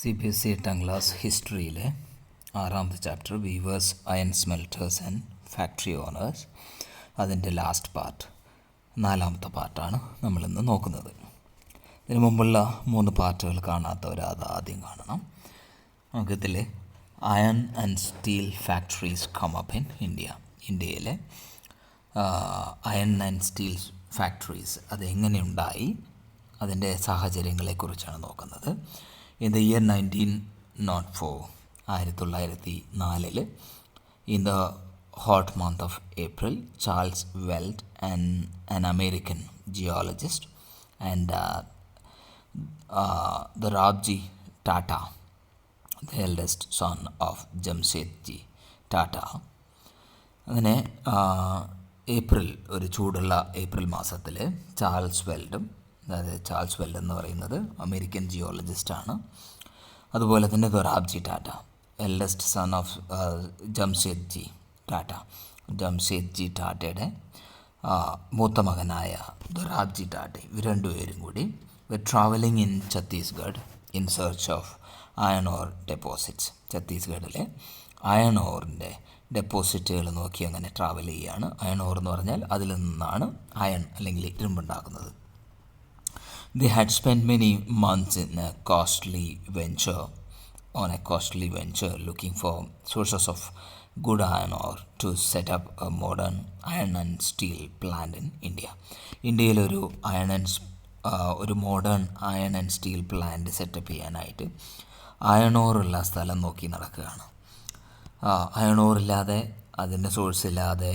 cbse 10th class ഹിസ്റ്ററിയിലെ 6ാമത്തെ chapter weavers, iron smelters and factory owners. അതിൻ്റെ last part, 4ാമത്തെ പാർട്ടാണ് നമ്മളിന്ന് നോക്കുന്നത്. ഇതിനു മുമ്പുള്ള 3 പാർട്ടുകൾ കാണാത്തവർ അത് ആദ്യം കാണണം. നമുക്കിതിൽ iron and steel factories come up in ഇന്ത്യയിലെ അയൺ ആൻഡ് സ്റ്റീൽ ഫാക്ടറീസ് അതെങ്ങനെയുണ്ടായി, അതിൻ്റെ സാഹചര്യങ്ങളെക്കുറിച്ചാണ് നോക്കുന്നത്. In the year 1904, 1904, in the hot month of April, Charles Weld, an American geologist, and the Rabji Tata, the eldest son of Jamsetji Tata, അങ്ങനെ ഒരു ചൂടുള്ള April മാസത്തിൽ Charles വെൽഡും, അതായത് ചാൾസ് വെൽഡ് എന്ന് പറയുന്നത് അമേരിക്കൻ ജിയോളജിസ്റ്റാണ്, അതുപോലെ തന്നെ Dorabji Tata, eldest son of Jamshedji Tata, Jamshedji ടാറ്റയുടെ മൂത്ത മകനായ ദൊറാബ്ജി ടാറ്റ, ഇവർ രണ്ടുപേരും കൂടി travelling in Chhattisgarh in search of iron ore deposits. ഛത്തീസ്ഗഡിലെ അയൺ ഓറിൻ്റെ ഡെപ്പോസിറ്റുകൾ നോക്കി അങ്ങനെ ട്രാവൽ ചെയ്യുകയാണ്. അയൺ ഓർ എന്ന് പറഞ്ഞാൽ അതിൽ നിന്നാണ് അയൺ അല്ലെങ്കിൽ ഇരുമ്പുണ്ടാക്കുന്നത്. They had spent many months on a costly venture looking for sources of good iron ore to set up a modern iron and steel plant in India. ഇന്ത്യയിലൊരു ഒരു modern iron and steel plant setup ചെയ്യാനായിട്ട് iron ഓറുള്ള സ്ഥലം നോക്കി നടക്കുകയാണ്. Iron ഓറില്ലാതെ, അതിൻ്റെ source ഇല്ലാതെ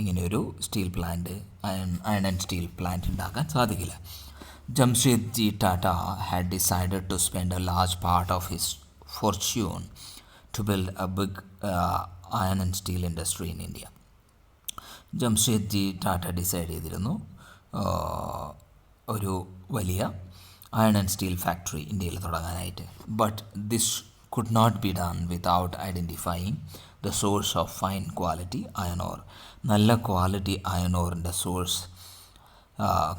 ഇങ്ങനെയൊരു steel plant, iron and steel plant ഉണ്ടാക്കാൻ സാധിക്കില്ല. Jamsetji Tata had decided to spend a large part of his fortune to build a big iron and steel industry in India. Jamshedji Tata decide ചെയ്തിരുന്നു ഒരു വലിയ iron and steel factory ഇന്ത്യയിൽ തുടങ്ങാനായിട്ട്. But this could not be done without identifying the source of fine quality iron ore. നല്ല quality iron ഓറിൻ്റെ source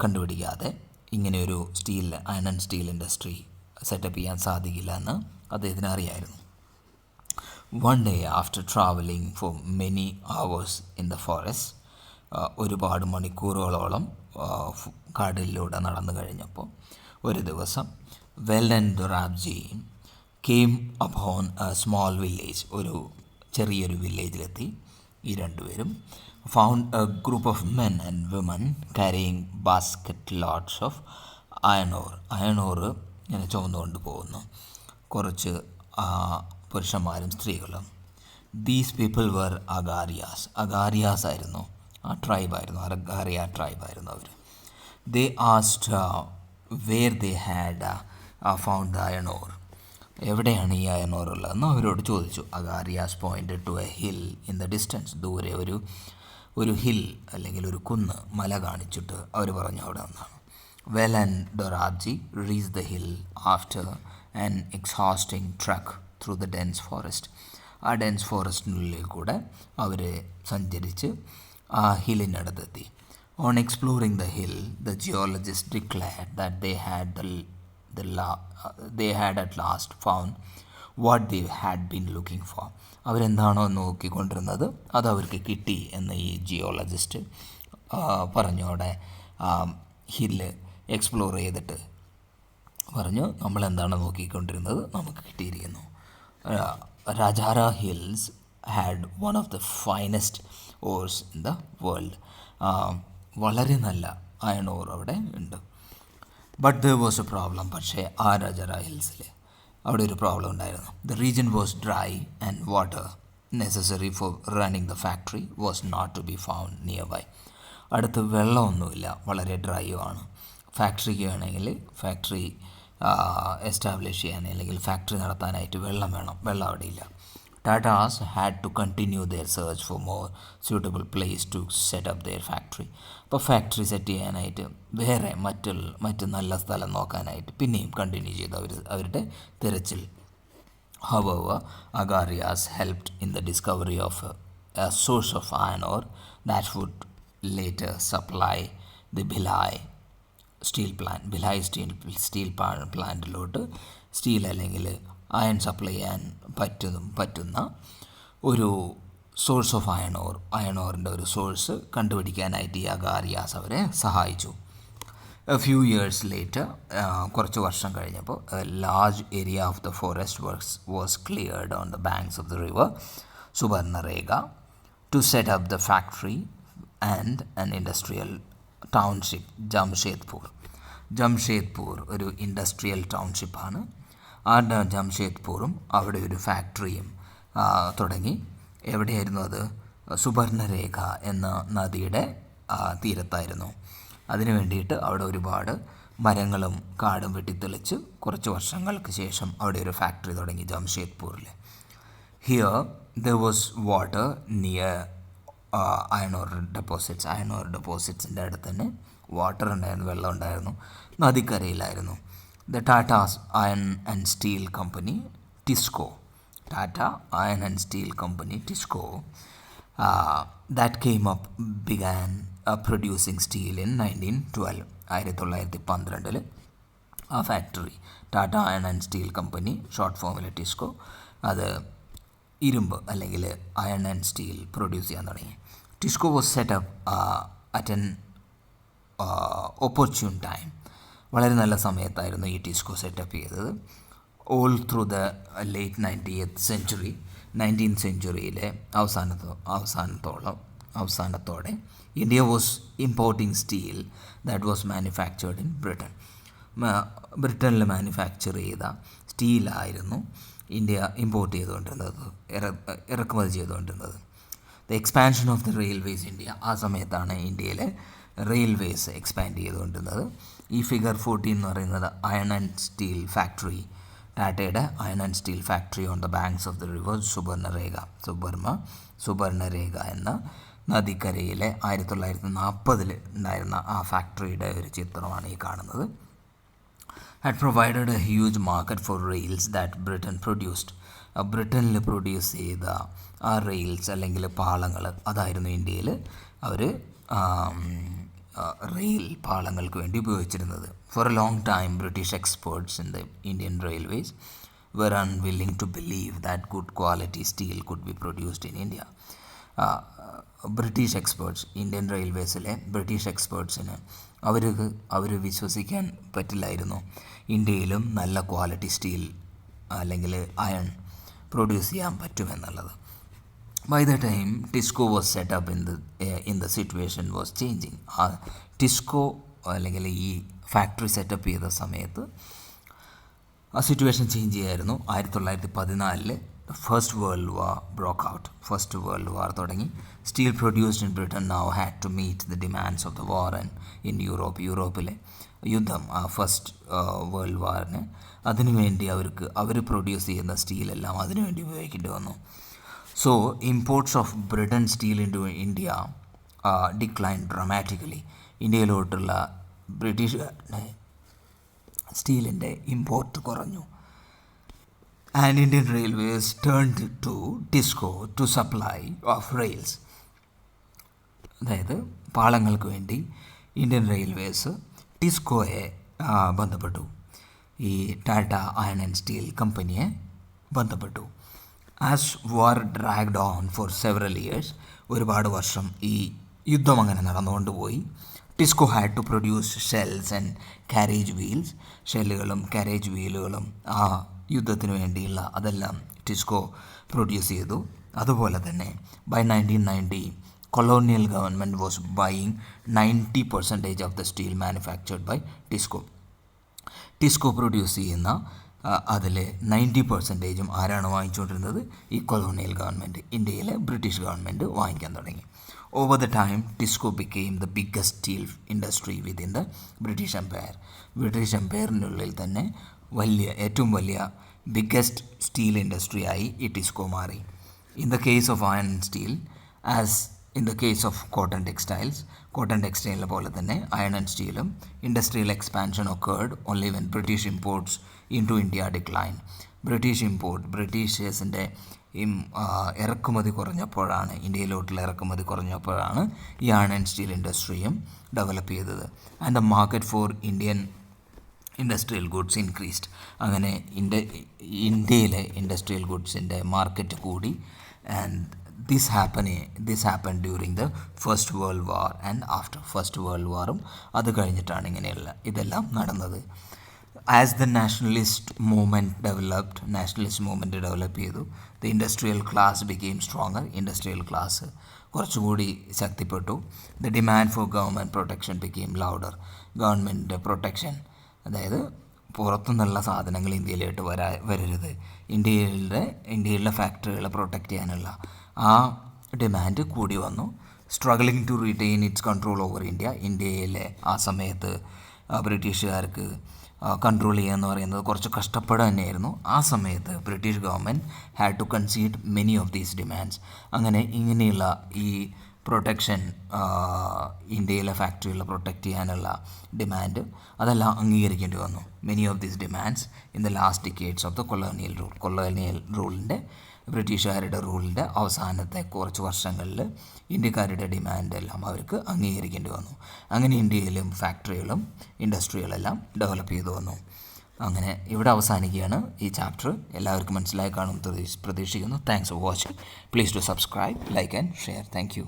കണ്ടുപിടിക്കാതെ ഇങ്ങനെയൊരു iron and steel industry setup ചെയ്യാൻ സാധിക്കില്ല എന്ന് അദ്ദേഹത്തിന് അറിയായിരുന്നു. One day after travelling for many hours in the forest, ഒരുപാട് മണിക്കൂറുകളോളം കാടിലൂടെ നടന്നു കഴിഞ്ഞപ്പോൾ ഒരു ദിവസം Weld and Dorabji came upon A small village, ഒരു ചെറിയൊരു വില്ലേജിലെത്തി. ഈ രണ്ടുപേരും found a group of men and women carrying basket loads of iron ore. Iron ഓറ് ഇങ്ങനെ ചുമന്നുകൊണ്ട് പോകുന്നു കുറച്ച് പുരുഷന്മാരും സ്ത്രീകളും. ദീസ് പീപ്പിൾ വർ അഗാരിയാസ് ആയിരുന്നു, ആ ട്രൈബായിരുന്നു, അഗാരിയ ട്രൈബായിരുന്നു അവർ. They asked where they had found the iron ore, എവിടെയാണ് ഈ അയൺ ഓർ ഉള്ളതെന്ന് അവരോട് ചോദിച്ചു. Agarias pointed to a hill in the distance, ദൂരെ ഒരു ഹിൽ അല്ലെങ്കിൽ ഒരു കുന്ന്, മല കാണിച്ചിട്ട് അവർ പറഞ്ഞു അവിടെ നിന്നാണ്. Weld and Dorabji reach the hill after an exhausting trek through the dense forest. ആ ഡെൻസ് ഫോറസ്റ്റിനുള്ളിൽ കൂടെ അവർ സഞ്ചരിച്ച് ആ ഹില്ലിനടുത്തെത്തി. On exploring the hill, the geologist declared that they had at last found what they had been looking for. അവരെന്താണോ നോക്കിക്കൊണ്ടിരുന്നത് അത് അവർക്ക് കിട്ടി എന്ന് ഈ ജിയോളജിസ്റ്റ് പറഞ്ഞു. അവിടെ ഹില്ല് എക്സ്പ്ലോർ ചെയ്തിട്ട് പറഞ്ഞു, നമ്മളെന്താണോ നോക്കിക്കൊണ്ടിരുന്നത് നമുക്ക് കിട്ടിയിരിക്കുന്നു. Rajhara hills had one of the finest ores in the world. വളരെ നല്ല അയൺ ഓർ അവിടെ ഉണ്ട്. But there was a problem. പക്ഷേ ആ രാജാര ഹിൽസിൽ അവിടെ ഒരു പ്രോബ്ലം ഉണ്ടായിരുന്നു. The region was dry and water necessary for running the factory was not to be found nearby. അടുത്ത് വെള്ളമൊന്നുമില്ല, വളരെ ഡ്രൈയും ആണ്. ഫാക്ടറിക്ക് വേണമെങ്കിൽ ഫാക്ടറി എസ്റ്റാബ്ലിഷ് ചെയ്യാൻ അല്ലെങ്കിൽ ഫാക്ടറി നടത്താനായിട്ട് വെള്ളം വേണം, വെള്ളം അവിടെ ഇല്ല. Tatas had to continue their search for more suitable place to set up their factory. അപ്പോൾ ഫാക്ടറി സെറ്റ് ചെയ്യാനായിട്ട് വേറെ മറ്റ് നല്ല സ്ഥലം നോക്കാനായിട്ട് പിന്നെയും കണ്ടിന്യൂ ചെയ്തു അവരുടെ തിരച്ചിൽ. However, Agarias helped in the discovery of a source of iron ore that would later supply the Bhilai steel plant. Bhilai steel പ്ലാന്റിലോട്ട് സ്റ്റീൽ അല്ലെങ്കിൽ അയൺ സപ്ലൈ ചെയ്യാൻ പറ്റുന്ന ഒരു സോഴ്സ് ഓഫ് അയൺ ഓറിൻ്റെ ഒരു സോഴ്സ് കണ്ടുപിടിക്കാനായിട്ട് ഈ അഗാരിയാസ് അവരെ സഹായിച്ചു. എ ഫ്യൂ ഇയേഴ്സ് ലേറ്റർ, കുറച്ച് വർഷം കഴിഞ്ഞപ്പോൾ, a large area of the forest was cleared on the banks of the river Subarnarekha to set up the factory and an industrial township Jamshedpur ഒരു industrial ടൗൺഷിപ്പാണ്. ആ ജംഷേദ്പൂറും അവിടെ ഒരു ഫാക്ടറിയും തുടങ്ങി. എവിടെയായിരുന്നു അത്? സുബർണരേഖ എന്ന നദിയുടെ തീരത്തായിരുന്നു. അതിനു വേണ്ടിയിട്ട് അവിടെ ഒരുപാട് മരങ്ങളും കാടും വെട്ടിത്തെളിച്ച് കുറച്ച് വർഷങ്ങൾക്ക് ശേഷം അവിടെ ഒരു ഫാക്ടറി തുടങ്ങി ജംഷേദ്പൂരിൽ. Here there was water near iron ore ഡെപ്പോസിറ്റ്സിൻ്റെ അടുത്ത് തന്നെ വാട്ടർ ഉണ്ടായിരുന്നു, വെള്ളം ഉണ്ടായിരുന്നു, നദിക്കരയിലായിരുന്നു. The Tatas iron and steel company TISCO that came up began producing steel in 1912. 1912 ആ factory Tata iron and steel company, short ഫോമിൽ ടിസ്കോ, അത് ഇരുമ്പ് അല്ലെങ്കിൽ അയൺ ആൻഡ് സ്റ്റീൽ പ്രൊഡ്യൂസ് ചെയ്യാൻ തുടങ്ങി. TISCO was set up at an opportune time. വളരെ നല്ല സമയത്തായിരുന്നു ഈ ടിസ്കോ സെറ്റപ്പ് ചെയ്തത്. All through the late 19th സെഞ്ച്വറിയിലെ അവസാനത്തോടെ India was importing steel that was manufactured in ബ്രിട്ടനിൽ മാനുഫാക്ചർ ചെയ്ത സ്റ്റീലായിരുന്നു ഇന്ത്യ ഇമ്പോർട്ട് ചെയ്തുകൊണ്ടിരുന്നത്, ഇറക്കുമതി ചെയ്തുകൊണ്ടിരുന്നത്. The expansion of the railways India, ആ സമയത്താണ് ഇന്ത്യയിലെ റെയിൽവേസ് എക്സ്പാൻഡ് ചെയ്തുകൊണ്ടിരുന്നത്. ഈ ഫിഗർ 14 എന്ന് പറയുന്നത് അയൺ ആൻഡ് സ്റ്റീൽ ഫാക്ടറി, ടാറ്റയുടെ iron and steel factory on the banks of the river Subarnarekha എന്ന നദിക്കരയിലെ 1940 ഉണ്ടായിരുന്ന ആ ഫാക്ടറിയുടെ ഒരു ചിത്രമാണ് ഈ കാണുന്നത്. had provided a huge market for rails that Britain produced. ബ്രിട്ടനിൽ പ്രൊഡ്യൂസ് ചെയ്ത ആ റെയിൽസ് അല്ലെങ്കിൽ പാളങ്ങൾ, അതായിരുന്നു ഇന്ത്യയിൽ അവർ റെയിൽ പാളങ്ങൾക്ക് വേണ്ടി ഉപയോഗിച്ചിരുന്നത്. For a long time British experts in the Indian railways were unwilling to believe that good quality steel could be produced in India. British experts, Indian റെയിൽവേസിലെ ബ്രിട്ടീഷ് എക്സ്പേർട്സിന് അവർ വിശ്വസിക്കാൻ പറ്റില്ലായിരുന്നു ഇന്ത്യയിലും നല്ല ക്വാളിറ്റി സ്റ്റീൽ അല്ലെങ്കിൽ അയൺ പ്രൊഡ്യൂസ് ചെയ്യാൻ പറ്റുമെന്നുള്ളത്. By the time TISCO was set up in the situation was changing. ആ ടിസ്കോ അല്ലെങ്കിൽ ഈ ഫാക്ടറി സെറ്റപ്പ് ചെയ്ത സമയത്ത് ആ സിറ്റുവേഷൻ ചേഞ്ച് ചെയ്യായിരുന്നു. 1914 first world war broke out. First world war തുടങ്ങി. Steel produced in Britain now had to meet the demands of the war and in യൂറോപ്പിലെ യുദ്ധം, ആ ഫസ്റ്റ് വേൾഡ് വാറിന് അതിനുവേണ്ടി അവർ പ്രൊഡ്യൂസ് ചെയ്യുന്ന സ്റ്റീലെല്ലാം അതിനുവേണ്ടി ഉപയോഗിക്കേണ്ടി വന്നു. So imports of Britain steel into India decline dramatically. ഇന്ത്യയിലോട്ടുള്ള ബ്രിട്ടീഷുകാരുടെ സ്റ്റീലിൻ്റെ ഇമ്പോർട്ട് കുറഞ്ഞു. And Indian railways turned to TISCO to supply of rails. അതായത് പാളങ്ങൾക്ക് വേണ്ടി ഇന്ത്യൻ റെയിൽവേസ് ടിസ്കോയെ ബന്ധപ്പെട്ടു, ഈ ടാറ്റ അയൺ ആൻഡ് സ്റ്റീൽ കമ്പനിയെ ബന്ധപ്പെട്ടു. As war dragged on for several years, ഒരുപാട് വർഷം ഈ യുദ്ധം അങ്ങനെ നടന്നുകൊണ്ടുപോയി. TISCO had to produce shells and carriage wheels. ഷെല്ലുകളും കാരേജ് വീലുകളും ആ യുദ്ധത്തിന് വേണ്ടിയുള്ള അതെല്ലാം ടിസ്കോ പ്രൊഡ്യൂസ് ചെയ്തു. അതുപോലെ തന്നെ by 1990 colonial government was buying 90% of the steel manufactured by TISCO. TISCO produce ചെയ്യുന്ന അതിൽ 90% ആരാണ് വാങ്ങിച്ചുകൊണ്ടിരുന്നത്? ഈ കൊളോണിയൽ ഗവൺമെൻറ്, ഇന്ത്യയിലെ ബ്രിട്ടീഷ് ഗവൺമെൻറ് വാങ്ങിക്കാൻ തുടങ്ങി. Over the time TISCO became the biggest steel industry within the British empire. British എംപയറിനുള്ളിൽ തന്നെ ഏറ്റവും വലിയ ബിഗ്ഗസ്റ്റ് സ്റ്റീൽ ഇൻഡസ്ട്രിയായി ഈ ടിസ്കോ മാറി. In the case of iron and steel as in the case of cotton ടെക്സ്റ്റൈലിനെ പോലെ തന്നെ അയൺ ആൻഡ് സ്റ്റീലും industrial expansion occurred only when British imports into India decline. ബ്രിട്ടീഷേഴ്സിൻ്റെ ഇറക്കുമതി കുറഞ്ഞപ്പോഴാണ്, ഇന്ത്യയിലോട്ടുള്ള ഇറക്കുമതി കുറഞ്ഞപ്പോഴാണ് ഈ അയൺ ആൻഡ് സ്റ്റീൽ ഇൻഡസ്ട്രിയും ഡെവലപ്പ് ചെയ്തത്. And the market for Indian industrial goods increased. അങ്ങനെ ഇന്ത്യയിലെ ഇൻഡസ്ട്രിയൽ ഗുഡ്സിൻ്റെ മാർക്കറ്റ് കൂടി. And this happen during the first world war and after first world വാറും അത് കഴിഞ്ഞിട്ടാണ് ഇങ്ങനെയുള്ള ഇതെല്ലാം നടന്നത്. As the nationalist movement develop ചെയ്തു. The industrial class became stronger. Industrial class കുറച്ചുകൂടി ശക്തിപ്പെട്ടു. The demand for government protection became louder. Government protection, അതായത് പുറത്തുനിന്നുള്ള സാധനങ്ങൾ ഇന്ത്യയിലോട്ട് വരരുത്, ഇന്ത്യയിലെ ഫാക്ടറികളെ പ്രൊട്ടക്റ്റ് ചെയ്യാനുള്ള ആ ഡിമാൻഡ് കൂടി വന്നു. Struggling to retain its control over India. ഇന്ത്യയിലെ ആ സമയത്ത് ബ്രിട്ടീഷുകാർക്ക് കൺട്രോൾ ചെയ്യുക എന്ന് പറയുന്നത് കുറച്ച് കഷ്ടപ്പാട് തന്നെയായിരുന്നു. ആ സമയത്ത് British government had to concede many of these demands. അങ്ങനെ ഇങ്ങനെയുള്ള ഈ പ്രൊട്ടക്ഷൻ, ഇന്ത്യയിലെ ഫാക്ടറികളെ പ്രൊട്ടക്റ്റ് ചെയ്യാനുള്ള ഡിമാൻഡ് അതെല്ലാം അംഗീകരിക്കേണ്ടി വന്നു. Many of these demands in the last decades of the colonial റൂളിൻ്റെ, ബ്രിട്ടീഷുകാരുടെ റൂളിൻ്റെ അവസാനത്തെ കുറച്ച് വർഷങ്ങളിൽ ഇന്ത്യക്കാരുടെ ഡിമാൻഡ് എല്ലാം അവർക്ക് അംഗീകരിക്കേണ്ടി വന്നു. അങ്ങനെ ഇന്ത്യയിലും ഫാക്ടറികളും ഇൻഡസ്ട്രികളെല്ലാം ഡെവലപ്പ് ചെയ്തു വന്നു. അങ്ങനെ ഇവിടെ അവസാനിക്കുകയാണ് ഈ ചാപ്റ്റർ. എല്ലാവർക്കും മനസ്സിലായി കാണും പ്രതീക്ഷിക്കുന്നു. Thanks for watching. Please to subscribe, like and share. Thank U.